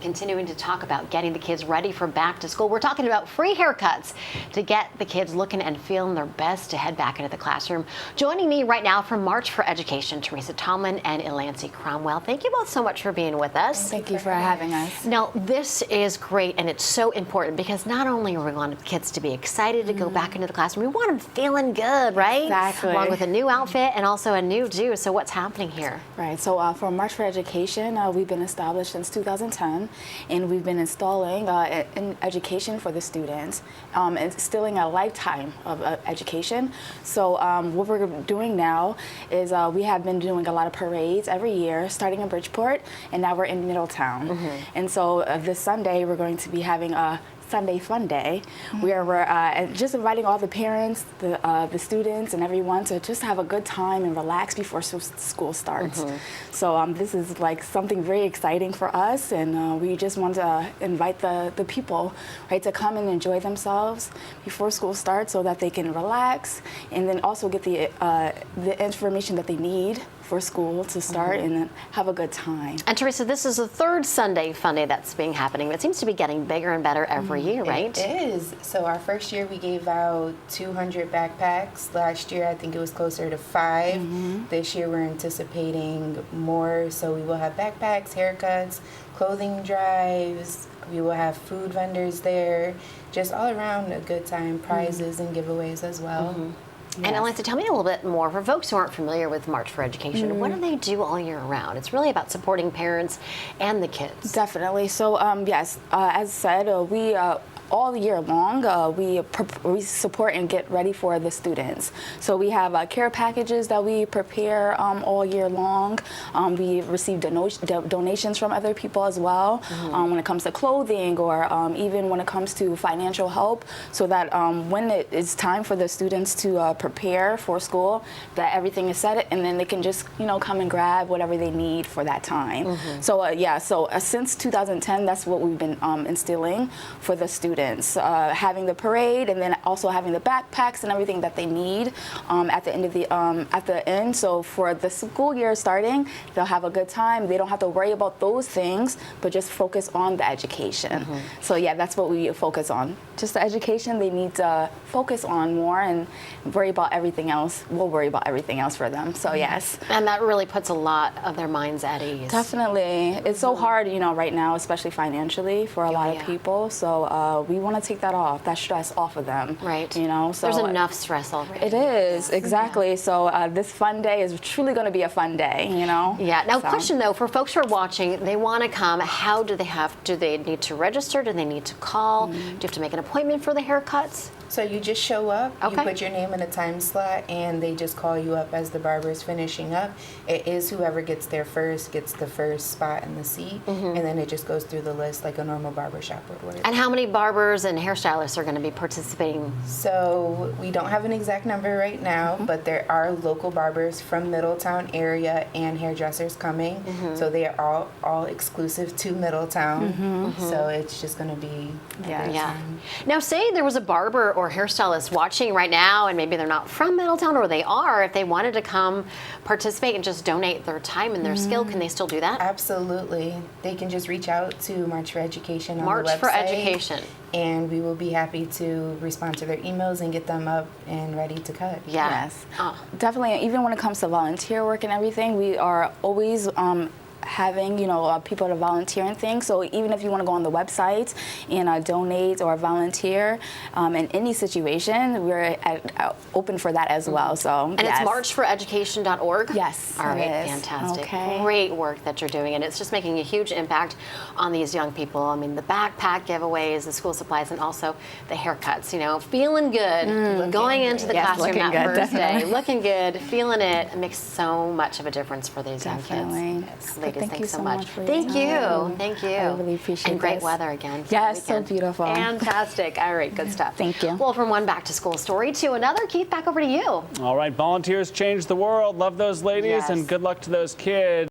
Continuing to talk about getting the kids ready for back to school. We're talking about free haircuts to get the kids looking and feeling their best to head back into the classroom. Joining me right now from March for Education, Teresa Tomlin and Ilancy Cromwell. Thank you both so much for being with us. Thank you for having us. Now, this is great, and it's so important because not only are we wanting kids to be excited to go back into the classroom, we want them feeling good, right? Exactly. Along with a new outfit and also a new do. So what's happening here? Right, so for March for Education, we've been established since 2010, and we've been installing in education for the students, instilling a lifetime of education. So what we're doing now is we have been doing a lot of parades every year, starting in Bridgeport, and now we're in Middletown. And so this Sunday, we're going to be having a Sunday Fun Day, where we're just inviting all the parents, the students, and everyone to just have a good time and relax before school starts. So this is like something very exciting for us, and we just want to invite the people, right, to come and enjoy themselves before school starts, so that they can relax and then also get the information that they need for school to start and have a good time. And Teresa, this is the third Sunday Fun Day that's been happening. It seems to be getting bigger and better every year, right? It is. So our first year we gave out 200 backpacks. Last year I think it was closer to 5. This year we're anticipating more. So we will have backpacks, haircuts, clothing drives. We will have food vendors there. Just all around a good time, prizes and giveaways as well. And Ilancy, tell me a little bit more, for folks who aren't familiar with March for Education, what do they do all year round? It's really about supporting parents and the kids. Definitely. So yes, as said, we all year long, we support and get ready for the students. So we have care packages that we prepare all year long. We receive donations from other people as well when it comes to clothing, or even when it comes to financial help, so that when it is time for the students to prepare for school, that everything is set, and then they can just come and grab whatever they need for that time. So yeah, so since 2010, that's what we've been instilling for the students. Having the parade, and then also having the backpacks and everything that they need at the end of the So for the school year starting, they'll have a good time. They don't have to worry about those things, but just focus on the education. So yeah, that's what we focus on. Just the education they need to focus on more, and worry about everything else. We'll worry about everything else for them. So yes. And that really puts a lot of their minds at ease. Definitely. It's so hard, right now, especially financially, for a lot of people. So we want to take that off, that stress off of them. Right. So there's enough stress already. It is, exactly. So this fun day is truly going to be a fun day, Yeah. Now, question though, for folks who are watching, they want to come. How do they need to register? Do they need to call? Do you have to make an appointment for the haircuts? So you just show up, Okay. you put your name in a time slot, and they just call you up as the barber is finishing up. It is whoever gets there first gets the first spot in the seat, and then it just goes through the list like a normal barbershop would work. And how many barbers and hairstylists are going to be participating? So we don't have an exact number right now, but there are local barbers from Middletown area and hairdressers coming. So they are all exclusive to Middletown. So it's just going to be a good time. Now, say there was a barber or hairstylist watching right now, and maybe they're not from Middletown, or they are. If they wanted to come participate and just donate their time and their skill, can they still do that? Absolutely. They can just reach out to March for Education on the website. March for Education. And we will be happy to respond to their emails and get them up and ready to cut. Yeah. Yes. Definitely. Even when it comes to volunteer work and everything, we are always having people to volunteer and things. So even if you want to go on the website and donate or volunteer in any situation, we're open for that as well. So and it's marchforeducation.org. Yes. All right. Fantastic. Okay. Great work that you're doing, and it's just making a huge impact on these young people. I mean, the backpack giveaways, the school supplies, and also the haircuts. Feeling good, going into the classroom that first day, looking good, feeling it makes so much of a difference for these young kids. Yes. Ladies, thank you thanks so much. for your Thank you. time. Thank you. I really appreciate it. And great weather again. Yes, so beautiful. Fantastic. All right, good stuff. Thank you. Well, from one back to school story to another, Keith, back over to you. All right, volunteers change the world. Love those ladies, Yes. and good luck to those kids.